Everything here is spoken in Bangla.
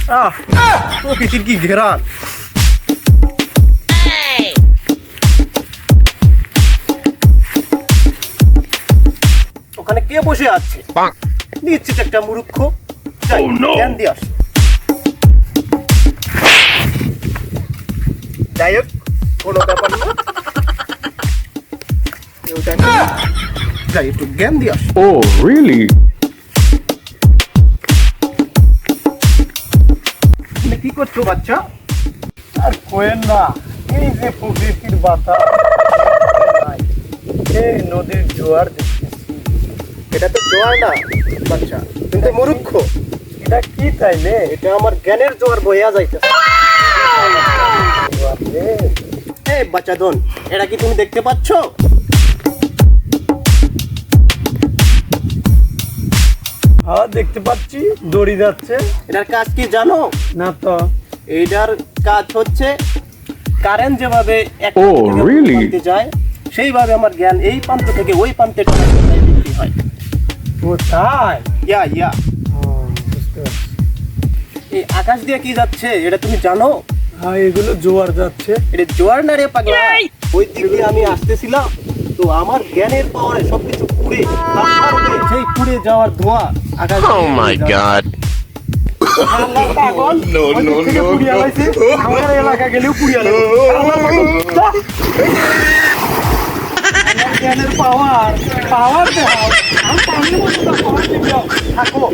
প্রকৃতির কি ঘেরান। ওখানে কে বসে আছে? নিশ্চিত একটা মূর্খ। যাই, জ্ঞান দিয়ে আসি। যাই হোক, কোনো ব্যাপার না। কেউ দেখে না। যাই, একটু জ্ঞান দিয়ে আসি। Oh, really? তুমি কি করছো বাচ্চা? আর কোয়েন না, এই যে প্রকৃতির বাতাস, এই নদীর জোয়ার দেখতেছি। এটা তো জোয়ার না বাচ্চা, কিন্তু মূর্খ। এটা কি তাইলে? এটা আমার জ্ঞানের জোয়ার বইয়া যাইতেছে। এই বাচ্চাদন, এটা কি তুমি দেখতে পাচ্ছ? হ্যাঁ দেখতে পাচ্ছি, দড়ি যাচ্ছে। এটার কাজ কি জানো? না তো। এইটার কাজ হচ্ছে কারেন্ট যেভাবে এক Oh, প্রান্ত থেকে অন্য really? প্রান্তে যায়, সেইভাবে আমার জ্ঞান এই প্রান্ত থেকে ওই প্রান্তে বৃদ্ধি হয়। ও তাই? ইয়া ইয়া। বুঝতে পারছি। এই আকাশ দিয়ে কি যাচ্ছে এটা তুমি জানো? হ্যাঁ এগুলো জোয়ার যাচ্ছে। এটা জোয়ার না রে পাগলা। ওই দিক দিয়ে আমি আসতেছিলাম, তো আমার জ্ঞানের পাওয়ারে সবকিছু পুড়ে তার উপরে সেই পুড়ে যাওয়ার ধোঁয়া আকাশ দিয়ে Oh my উড়ে যাচ্ছে। god. আল্লাহ পাগল, ওই দিক থেকে পুড়িয়ে আলাইছে, আমার এলাকা গেলেও পুড়িয়ে আলাইছে। আল্লাহ পাগল, যা। আমার জ্ঞানের পাওয়ার দেখাও। আমি পানির মতো পাওয়ার দিও। থাকো।